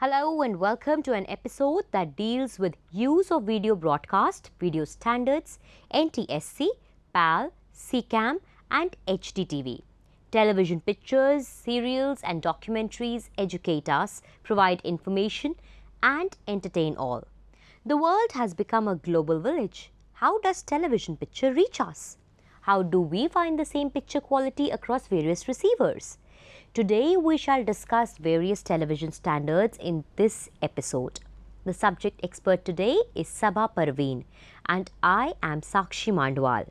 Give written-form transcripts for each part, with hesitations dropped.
Hello and welcome to an episode that deals with use of video broadcast, video standards, NTSC, PAL, CCAM and HDTV. Television pictures, serials and documentaries educate us, provide information and entertain all. The world has become a global village. How does television picture reach us? How do we find the same picture quality across various receivers? Today we shall discuss various television standards in this episode. The subject expert today is Sabha Parveen and I am Sakshi Mandwal.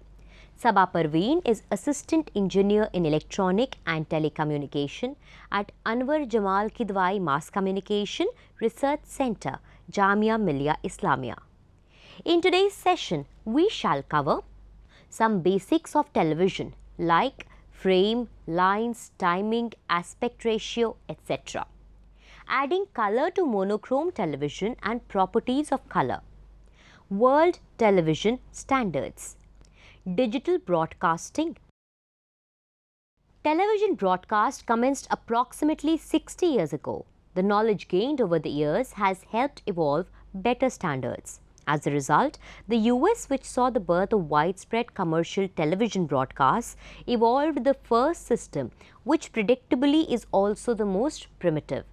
Sabha Parveen is Assistant Engineer in Electronic and Telecommunication at Anwar Jamal Kidwai Mass Communication Research Center, Jamia Millia Islamia. In today's session, we shall cover some basics of television like frame, lines, timing, aspect ratio, etc. Adding color to monochrome television and properties of color. World television standards. Digital broadcasting. Television broadcast commenced approximately 60 years ago. The knowledge gained over the years has helped evolve better standards. As a result, the US, which saw the birth of widespread commercial television broadcasts, evolved the first system, which predictably is also the most primitive.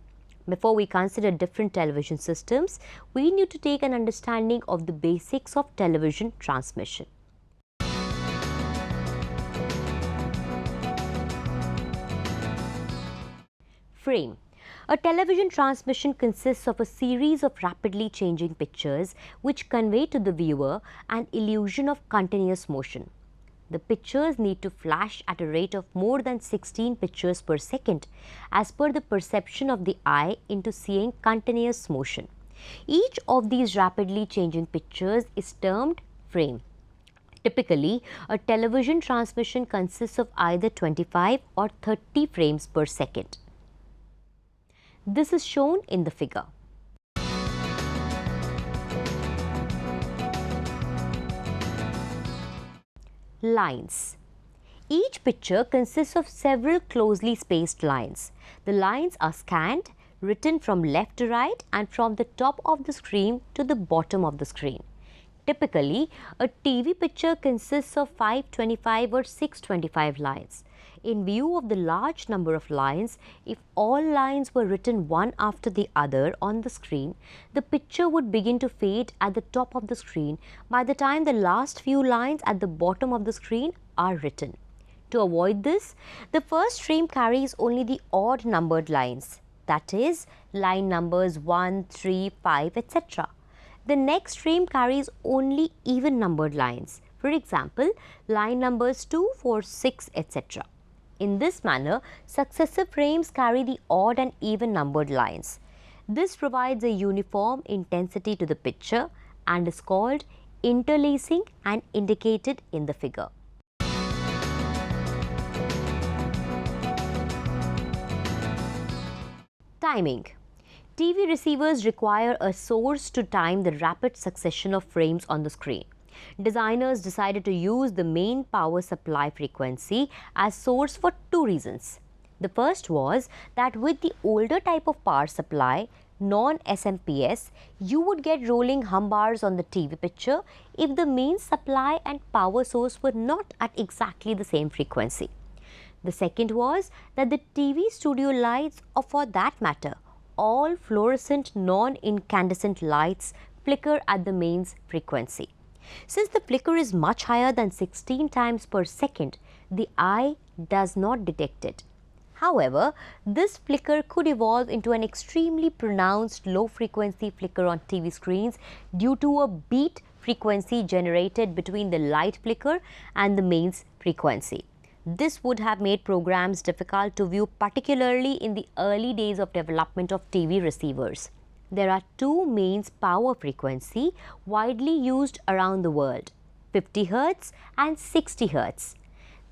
Before we consider different television systems, we need to take an understanding of the basics of television transmission. Frame. A television transmission consists of a series of rapidly changing pictures which convey to the viewer an illusion of continuous motion. The pictures need to flash at a rate of more than 16 pictures per second as per the perception of the eye into seeing continuous motion. Each of these rapidly changing pictures is termed frame. Typically, a television transmission consists of either 25 or 30 frames per second. This is shown in the figure. Lines. Each picture consists of several closely spaced lines. The lines are scanned, written from left to right and from the top of the screen to the bottom of the screen. Typically, a TV picture consists of 525 or 625 lines. In view of the large number of lines, if all lines were written one after the other on the screen, the picture would begin to fade at the top of the screen by the time the last few lines at the bottom of the screen are written. To avoid this, the first frame carries only the odd numbered lines, that is, line numbers 1, 3, 5, etc. The next frame carries only even numbered lines, for example, line numbers 2, 4, 6, etc. In this manner, successive frames carry the odd and even numbered lines. This provides a uniform intensity to the picture and is called interlacing and indicated in the figure. Timing. TV receivers require a source to time the rapid succession of frames on the screen. Designers decided to use the main power supply frequency as source for two reasons. The first was that with the older type of power supply, non-SMPS, you would get rolling hum bars on the TV picture if the main supply and power source were not at exactly the same frequency. The second was that the TV studio lights, or for that matter, all fluorescent non-incandescent lights flicker at the mains frequency. Since the flicker is much higher than 16 times per second, the eye does not detect it. However, this flicker could evolve into an extremely pronounced low-frequency flicker on TV screens due to a beat frequency generated between the light flicker and the mains frequency. This would have made programs difficult to view, particularly in the early days of development of TV receivers. There are two mains power frequency widely used around the world, 50 Hz and 60 Hz.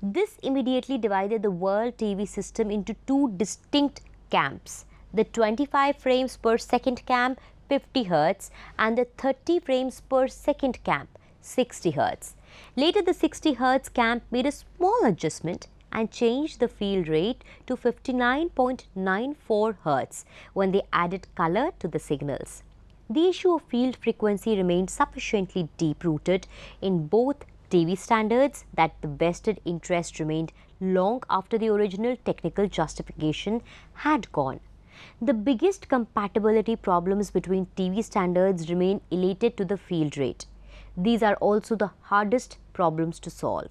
This immediately divided the world TV system into two distinct camps, the 25 frames per second camp, 50 Hz, and the 30 frames per second camp, 60 Hz. Later, the 60 Hz camp made a small adjustment and changed the field rate to 59.94 Hz when they added color to the signals. The issue of field frequency remained sufficiently deep-rooted in both TV standards that the vested interest remained long after the original technical justification had gone. The biggest compatibility problems between TV standards remain related to the field rate. These are also the hardest problems to solve.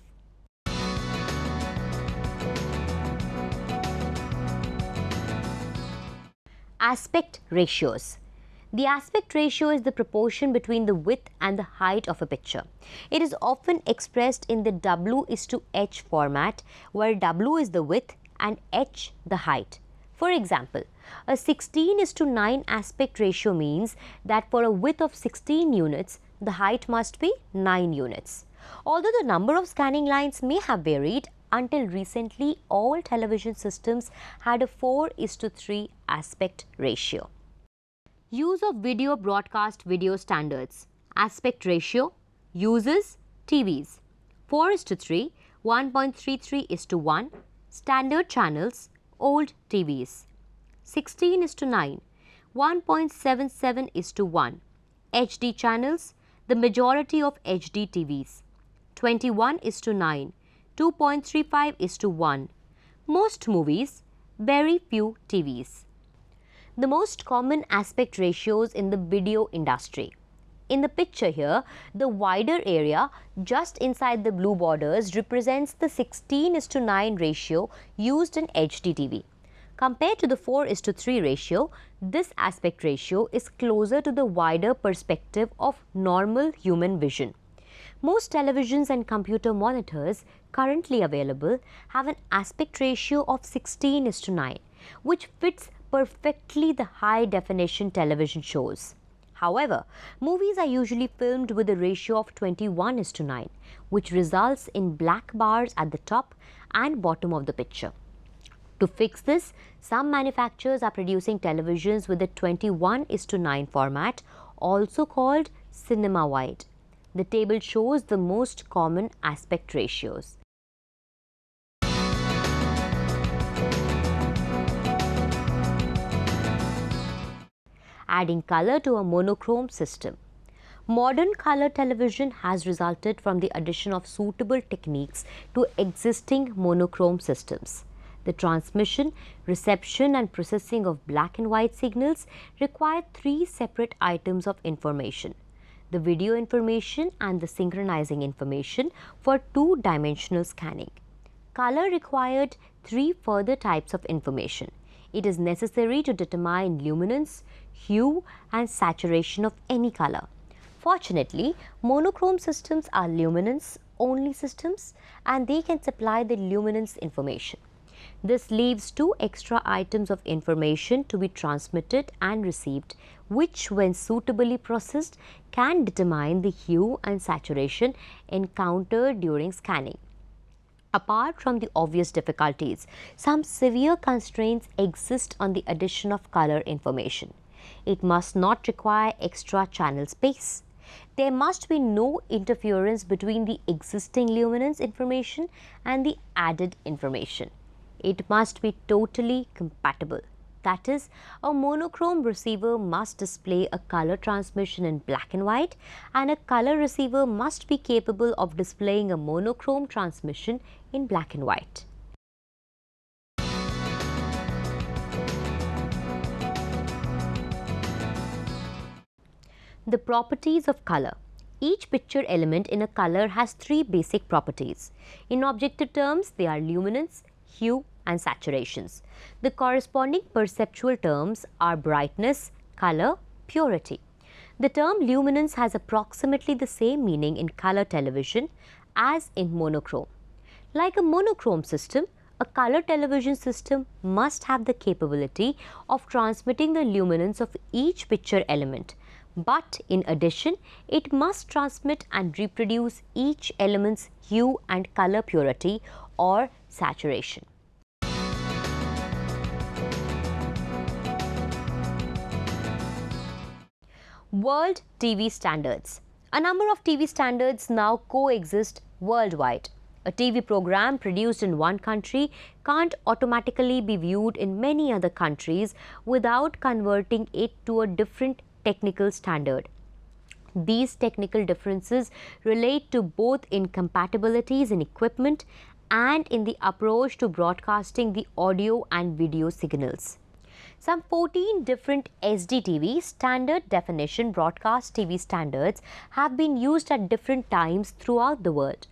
Aspect ratios. The aspect ratio is the proportion between the width and the height of a picture. It is often expressed in the W:H format, where W is the width and H the height. For example, a 16:9 aspect ratio means that for a width of 16 units, the height must be 9 units. Although the number of scanning lines may have varied, until recently all television systems had a 4:3 aspect ratio. Use of video broadcast video standards. Aspect ratio. Uses TVs 4:3, 1.33:1. Standard channels, old TVs. 16:9, 1.77:1. HD channels, the majority of HD TVs. 21:9, 2.35:1. Most movies, very few TVs. The most common aspect ratios in the video industry. In the picture here, the wider area just inside the blue borders represents the 16:9 ratio used in HD TV. Compared to the 4:3 ratio, this aspect ratio is closer to the wider perspective of normal human vision. Most televisions and computer monitors currently available have an aspect ratio of 16:9, which fits perfectly the high-definition television shows. However, movies are usually filmed with a ratio of 21:9, which results in black bars at the top and bottom of the picture. To fix this, some manufacturers are producing televisions with a 21:9 format, also called cinema wide. The table shows the most common aspect ratios. Adding color to a monochrome system. Modern color television has resulted from the addition of suitable techniques to existing monochrome systems. The transmission, reception and processing of black and white signals require 3 separate items of information: the video information and the synchronizing information for 2-dimensional scanning. Color required 3 further types of information. It is necessary to determine luminance, hue and saturation of any color. Fortunately, monochrome systems are luminance only systems and they can supply the luminance information. This leaves 2 extra items of information to be transmitted and received, which when suitably processed can determine the hue and saturation encountered during scanning. Apart from the obvious difficulties, some severe constraints exist on the addition of color information. It must not require extra channel space. There must be no interference between the existing luminance information and the added information. It must be totally compatible. That is, a monochrome receiver must display a color transmission in black and white, and a color receiver must be capable of displaying a monochrome transmission in black and white. The properties of color. Each picture element in a color has 3 basic properties. In objective terms, they are luminance, hue and saturations. The corresponding perceptual terms are brightness, color, purity. The term luminance has approximately the same meaning in color television as in monochrome. Like a monochrome system, a color television system must have the capability of transmitting the luminance of each picture element. But in addition, it must transmit and reproduce each element's hue and color purity or saturation. World TV standards. A number of TV standards now coexist worldwide. A TV program produced in one country can't automatically be viewed in many other countries without converting it to a different technical standard. These technical differences relate to both incompatibilities in equipment and in the approach to broadcasting the audio and video signals. Some 14 different SDTV standard definition broadcast TV standards have been used at different times throughout the world.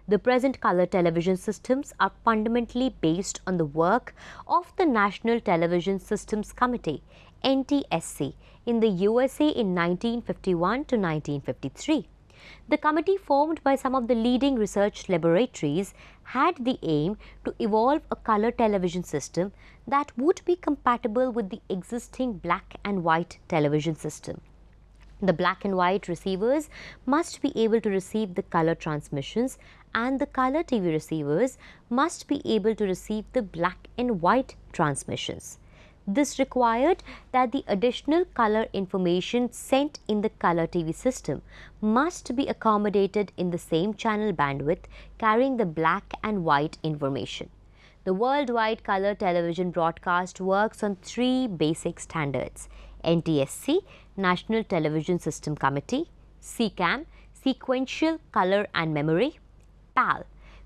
The present color television systems are fundamentally based on the work of the National Television Systems Committee (NTSC) in the USA in 1951 to 1953. The committee, formed by some of the leading research laboratories, had the aim to evolve a color television system that would be compatible with the existing black and white television system. The black and white receivers must be able to receive the color transmissions, and the color TV receivers must be able to receive the black and white transmissions. This required that the additional color information sent in the color TV system must be accommodated in the same channel bandwidth carrying the black and white information. The worldwide color television broadcast works on three basic standards: NTSC, National Television System Committee; SECAM, Sequential Color and Memory; PAL,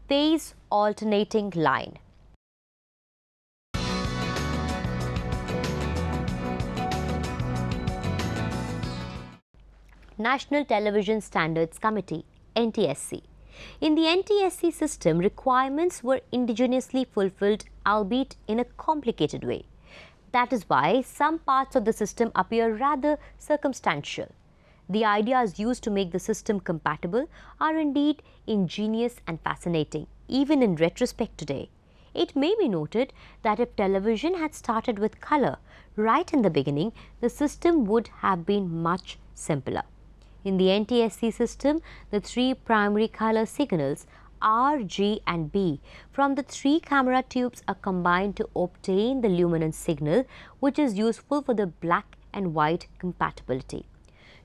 Phase Alternating Line. National Television Standards Committee (NTSC). In the NTSC system, requirements were indigenously fulfilled, albeit in a complicated way. That is why some parts of the system appear rather circumstantial. The ideas used to make the system compatible are indeed ingenious and fascinating, even in retrospect today. It may be noted that if television had started with color right in the beginning, the system would have been much simpler. In the NTSC system, the three primary color signals R, G and B from the three camera tubes are combined to obtain the luminance signal, which is useful for the black and white compatibility.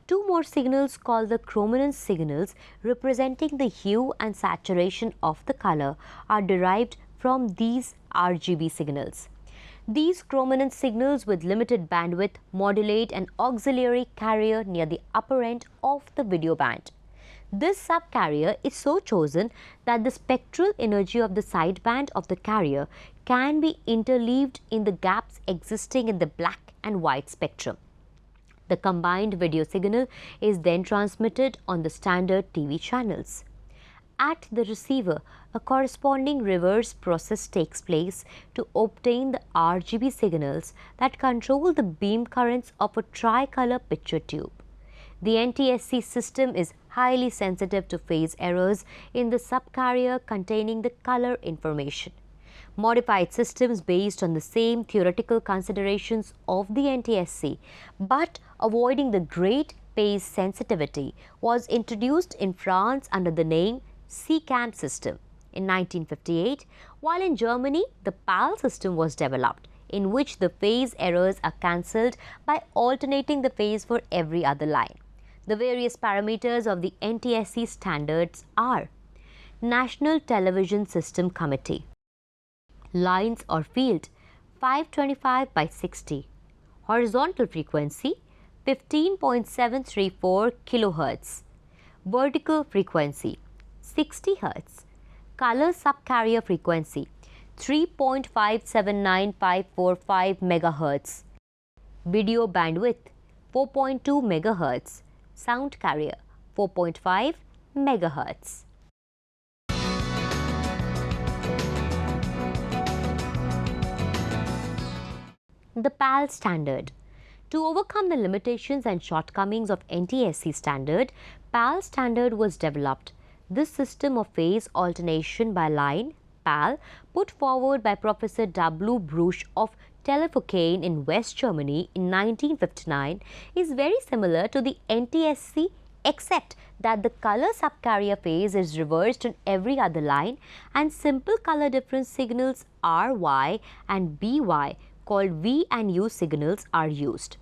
Two more signals, called the chrominance signals, representing the hue and saturation of the color, are derived from these RGB signals. These chrominance signals with limited bandwidth modulate an auxiliary carrier near the upper end of the video band. This subcarrier is so chosen that the spectral energy of the sideband of the carrier can be interleaved in the gaps existing in the black and white spectrum. The combined video signal is then transmitted on the standard TV channels. At the receiver, a corresponding reverse process takes place to obtain the RGB signals that control the beam currents of a tricolor picture tube. The NTSC system is highly sensitive to phase errors in the subcarrier containing the color information. Modified systems based on the same theoretical considerations of the NTSC, but avoiding the great phase sensitivity, was introduced in France under the name SECAM system in 1958, while in Germany the PAL system was developed, in which the phase errors are cancelled by alternating the phase for every other line. The various parameters of the NTSC standards are: National Television System Committee, lines or field 525 by 60, horizontal frequency 15.734 kHz, vertical frequency 60 Hz, color subcarrier frequency 3.579545 MHz, video bandwidth 4.2 MHz, sound carrier 4.5 MHz. The PAL standard. To overcome the limitations and shortcomings of NTSC standard, PAL standard was developed. This system of phase alternation by line, PAL, put forward by Professor W. Bruch of Telefunken in West Germany in 1959, is very similar to the NTSC, except that the color subcarrier phase is reversed on every other line and simple color difference signals RY and BY, called V and U signals, are used.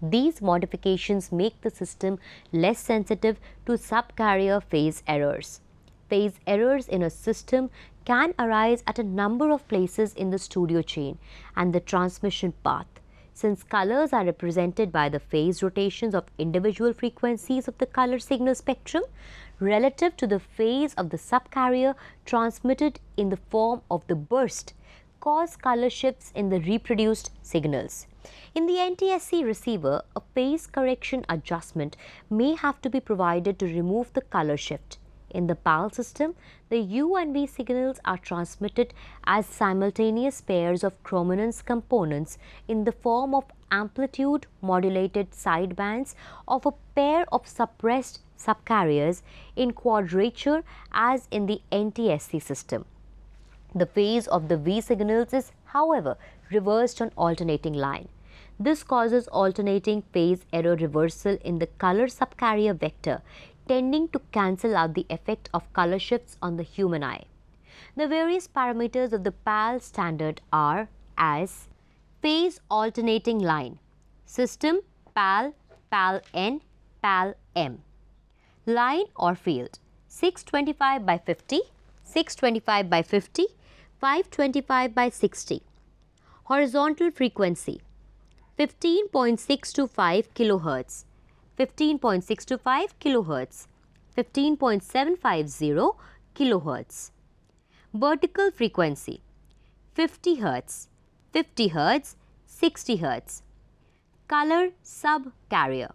These modifications make the system less sensitive to subcarrier phase errors. Phase errors in a system can arise at a number of places in the studio chain and the transmission path. Since colors are represented by the phase rotations of individual frequencies of the color signal spectrum relative to the phase of the subcarrier transmitted in the form of the burst, cause color shifts in the reproduced signals. In the NTSC receiver, a phase correction adjustment may have to be provided to remove the color shift. In the PAL system, the U and V signals are transmitted as simultaneous pairs of chrominance components in the form of amplitude modulated sidebands of a pair of suppressed subcarriers in quadrature as in the NTSC system. The phase of the V signals is, however, reversed on alternating line. This causes alternating phase error reversal in the color subcarrier vector, tending to cancel out the effect of color shifts on the human eye. The various parameters of the PAL standard are as phase alternating line, system PAL, PAL-N, PAL-M. Line or field 625 by 50, 625 by 50, 525 by 60. Horizontal frequency 15.625 kHz, 15.625 kHz, 15.750 kHz. Vertical frequency 50 Hz, 50 Hz, 60 Hz. Color subcarrier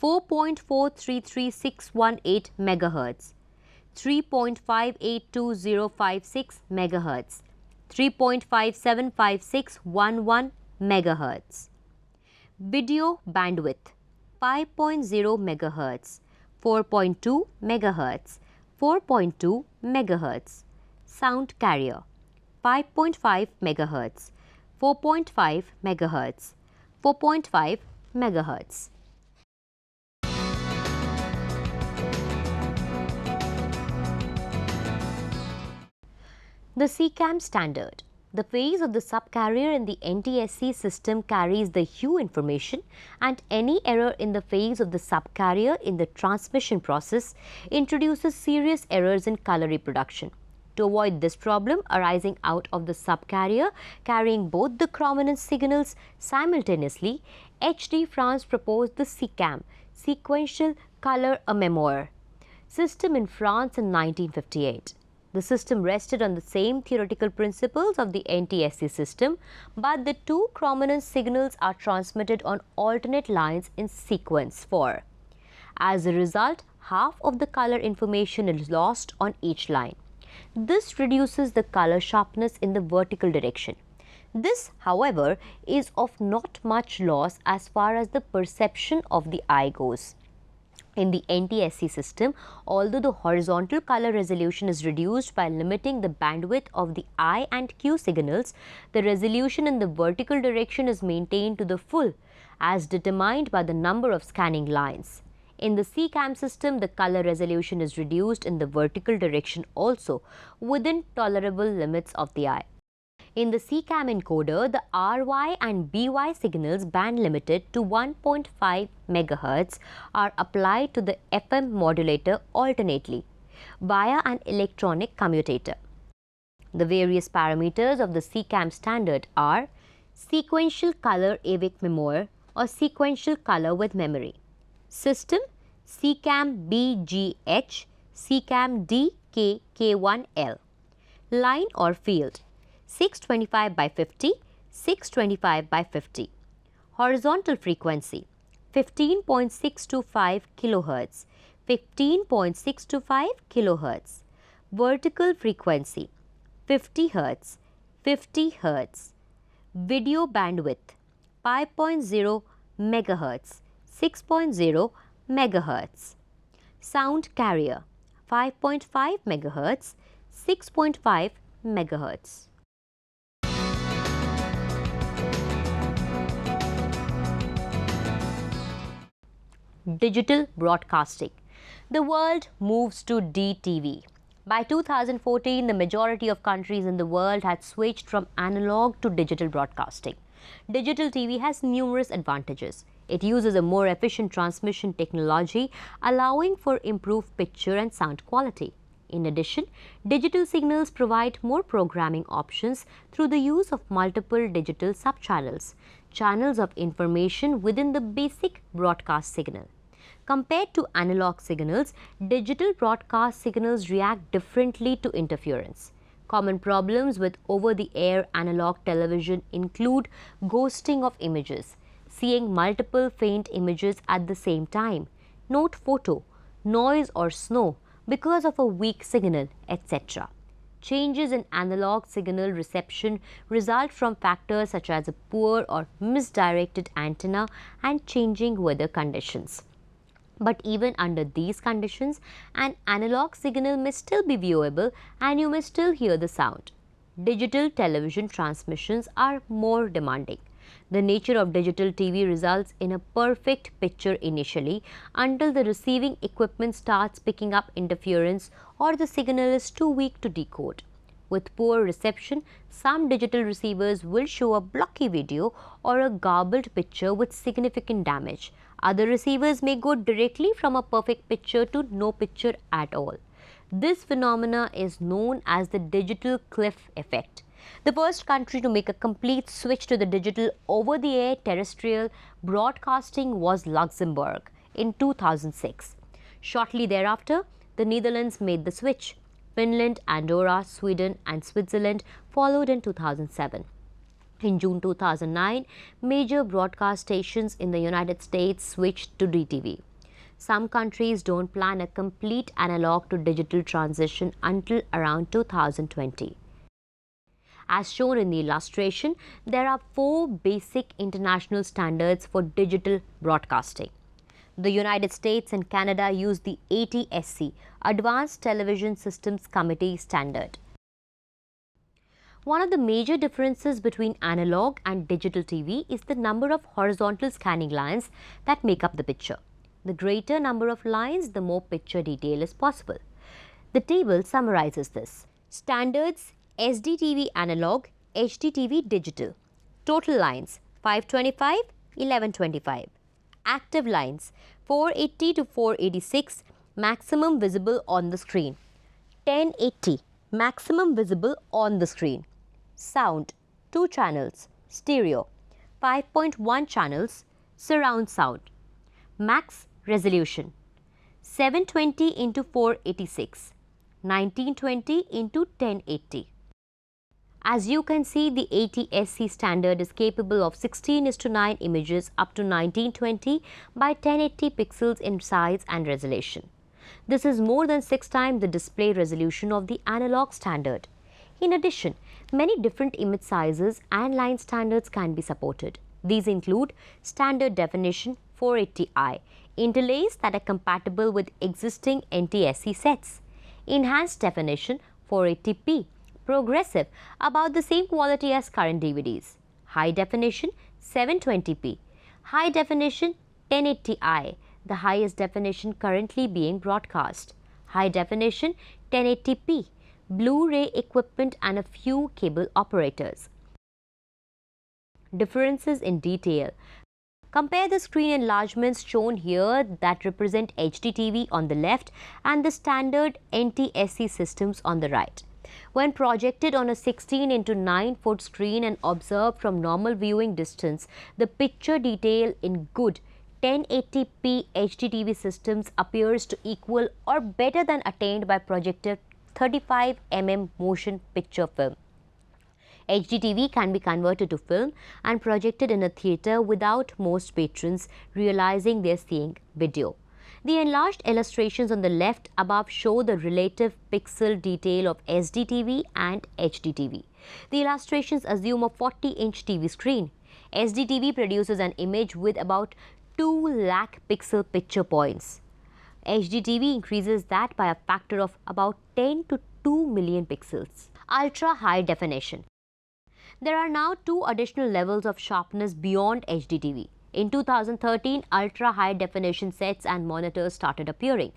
4.433618 MHz, 3.582056 MHz, 3.575611 MHz. Video bandwidth 5.0 MHz, 4.2 MHz, 4.2 MHz. Sound carrier 5.5 MHz, 4.5 MHz, 4.5 MHz. The CCAM standard. The phase of the subcarrier in the NTSC system carries the hue information, and any error in the phase of the subcarrier in the transmission process introduces serious errors in color reproduction. To avoid this problem arising out of the subcarrier carrying both the chrominance signals simultaneously, HD France proposed the CCAM, Sequential Color a Memoir, system in France in 1958. The system rested on the same theoretical principles of the NTSC system, but the two chrominance signals are transmitted on alternate lines in sequence 4. As a result, half of the color information is lost on each line. This reduces the color sharpness in the vertical direction. This, however, is of not much loss as far as the perception of the eye goes. In the NTSC system, although the horizontal color resolution is reduced by limiting the bandwidth of the I and Q signals, the resolution in the vertical direction is maintained to the full as determined by the number of scanning lines. In the CCAM system, the color resolution is reduced in the vertical direction also within tolerable limits of the eye. In the CCAM encoder, the RY and BY signals band limited to 1.5 MHz are applied to the FM modulator alternately via an electronic commutator. The various parameters of the CCAM standard are sequential color avec memoire or sequential color with memory, system CCAM BGH, CCAM DKK1L, line or field 625 by 50, 625 by 50. Horizontal frequency 15.625 kHz, 15.625 kHz. Vertical frequency 50 Hz, 50 Hz. Video bandwidth 5.0 MHz, 6.0 MHz. Sound carrier 5.5 MHz, 6.5 MHz. Digital broadcasting. The world moves to DTV. By 2014, the majority of countries in the world had switched from analog to digital broadcasting. Digital TV has numerous advantages. It uses a more efficient transmission technology, allowing for improved picture and sound quality. In addition, digital signals provide more programming options through the use of multiple digital subchannels, channels of information within the basic broadcast signal. Compared to analog signals, digital broadcast signals react differently to interference. Common problems with over-the-air analog television include ghosting of images, seeing multiple faint images at the same time, note photo, noise or snow because of a weak signal, etc. Changes in analog signal reception result from factors such as a poor or misdirected antenna and changing weather conditions. But even under these conditions, an analog signal may still be viewable and you may still hear the sound. Digital television transmissions are more demanding. The nature of digital TV results in a perfect picture initially until the receiving equipment starts picking up interference or the signal is too weak to decode. With poor reception, some digital receivers will show a blocky video or a garbled picture with significant damage. Other receivers may go directly from a perfect picture to no picture at all. This phenomena is known as the digital cliff effect. The first country to make a complete switch to the digital over-the-air terrestrial broadcasting was Luxembourg in 2006. Shortly thereafter, the Netherlands made the switch. Finland, Andorra, Sweden and Switzerland followed in 2007. In June 2009, major broadcast stations in the United States switched to DTV. Some countries don't plan a complete analog to digital transition until around 2020. As shown in the illustration, there are 4 basic international standards for digital broadcasting. The United States and Canada use the ATSC, Advanced Television Systems Committee standard. One of the major differences between analog and digital TV is the number of horizontal scanning lines that make up the picture. The greater number of lines, the more picture detail is possible. The table summarizes this. Standards: SDTV analog, HDTV digital. Total lines: 525, 1125. Active lines: 480 to 486, maximum visible on the screen. 1080, maximum visible on the screen. Sound: 2 channels, stereo. 5.1 channels, surround sound. Max resolution: 720 into 486, 1920 into 1080. As you can see, the ATSC standard is capable of 16:9 images up to 1920 by 1080 pixels in size and resolution. This is more than 6 times the display resolution of the analog standard. In addition, many different image sizes and line standards can be supported. These include standard definition 480i, interlace that are compatible with existing NTSC sets, enhanced definition 480p, progressive, about the same quality as current DVDs, high definition 720p, high definition 1080i, the highest definition currently being broadcast, high definition 1080p, Blu-ray equipment and a few cable operators. Differences in detail. Compare the screen enlargements shown here that represent HDTV on the left and the standard NTSC systems on the right. When projected on a 16:9 foot screen and observed from normal viewing distance, the picture detail in good 1080p HDTV systems appears to equal or better than attained by projected 35 mm motion picture film. HDTV can be converted to film and projected in a theatre without most patrons realizing they're seeing video. The enlarged illustrations on the left above show the relative pixel detail of SDTV and HDTV. The illustrations assume a 40-inch TV screen. SDTV produces an image with about 2 lakh pixel picture points. HDTV increases that by a factor of about 10 to 2 million pixels. Ultra high definition. There are now 2 additional levels of sharpness beyond HDTV. In 2013, ultra high definition sets and monitors started appearing.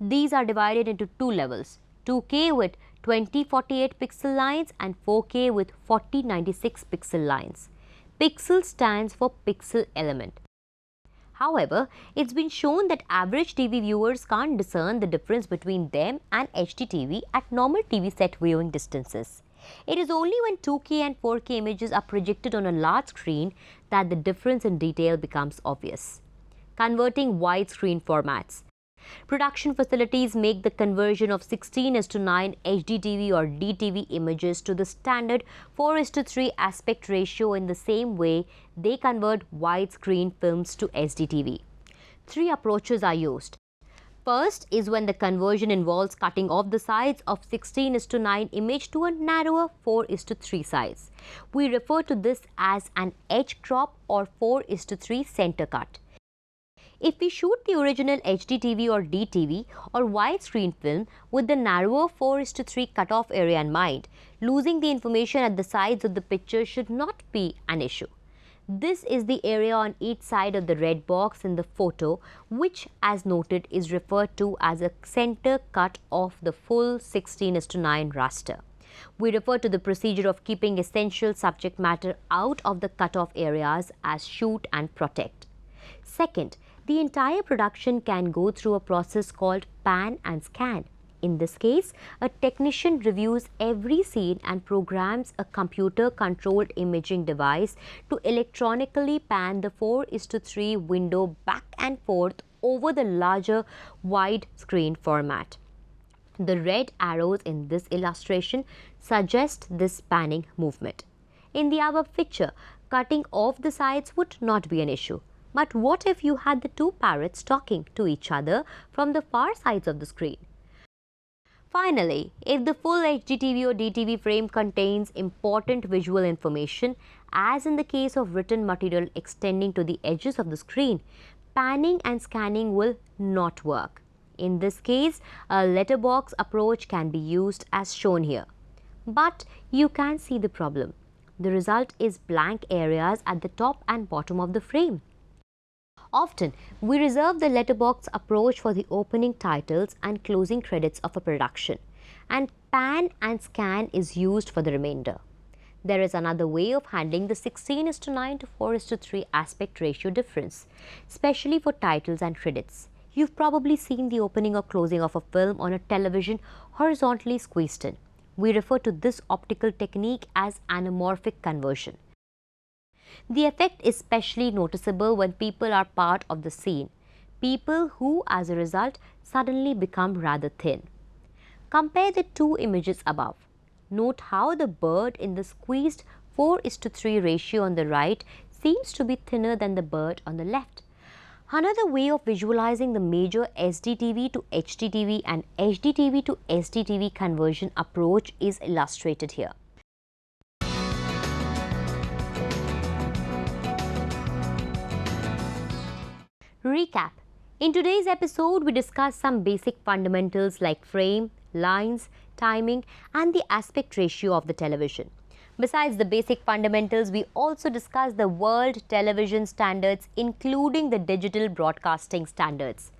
These are divided into 2 levels: 2K with 2048 pixel lines and 4K with 4096 pixel lines. Pixel stands for pixel element. However, it's been shown that average TV viewers can't discern the difference between them and HD TV at normal TV set viewing distances. It is only when 2K and 4K images are projected on a large screen that the difference in detail becomes obvious. Converting widescreen formats. Production facilities make the conversion of 16:9 HDTV or DTV images to the standard 4:3 aspect ratio in the same way they convert widescreen films to HDTV. Three approaches are used. First is when the conversion involves cutting off the sides of 16:9 image to a narrower 4:3 size. We refer to this as an edge crop or 4:3 center cut. If we shoot the original HDTV or DTV or widescreen film with the narrower 4:3 cutoff area in mind, losing the information at the sides of the picture should not be an issue. This is the area on each side of the red box in the photo, which, as noted, is referred to as a center cut of the full 16:9 raster. We refer to the procedure of keeping essential subject matter out of the cutoff areas as shoot and protect. Second, the entire production can go through a process called pan and scan. In this case, a technician reviews every scene and programs a computer-controlled imaging device to electronically pan the 4:3 window back and forth over the larger wide-screen format. The red arrows in this illustration suggest this panning movement. In the above picture, cutting off the sides would not be an issue. But what if you had the two parrots talking to each other from the far sides of the screen? Finally, if the full HDTV or DTV frame contains important visual information, as in the case of written material extending to the edges of the screen, panning and scanning will not work. In this case, a letterbox approach can be used as shown here. But you can see the problem. The result is blank areas at the top and bottom of the frame. Often, we reserve the letterbox approach for the opening titles and closing credits of a production, and pan and scan is used for the remainder. There is another way of handling the 16:9 to 4:3 aspect ratio difference, especially for titles and credits. You've probably seen the opening or closing of a film on a television horizontally squeezed in. We refer to this optical technique as anamorphic conversion. The effect is especially noticeable when people are part of the scene, people who, as a result, suddenly become rather thin. Compare the two images above. Note how the bird in the squeezed 4:3 ratio on the right seems to be thinner than the bird on the left. Another way of visualizing the major SDTV to HDTV and HDTV to SDTV conversion approach is illustrated here. Recap. In today's episode, we discussed some basic fundamentals like frame, lines, timing, and the aspect ratio of the television. Besides the basic fundamentals, we also discussed the world television standards, including the digital broadcasting standards.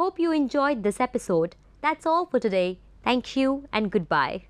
Hope you enjoyed this episode. That's all for today. Thank you and goodbye.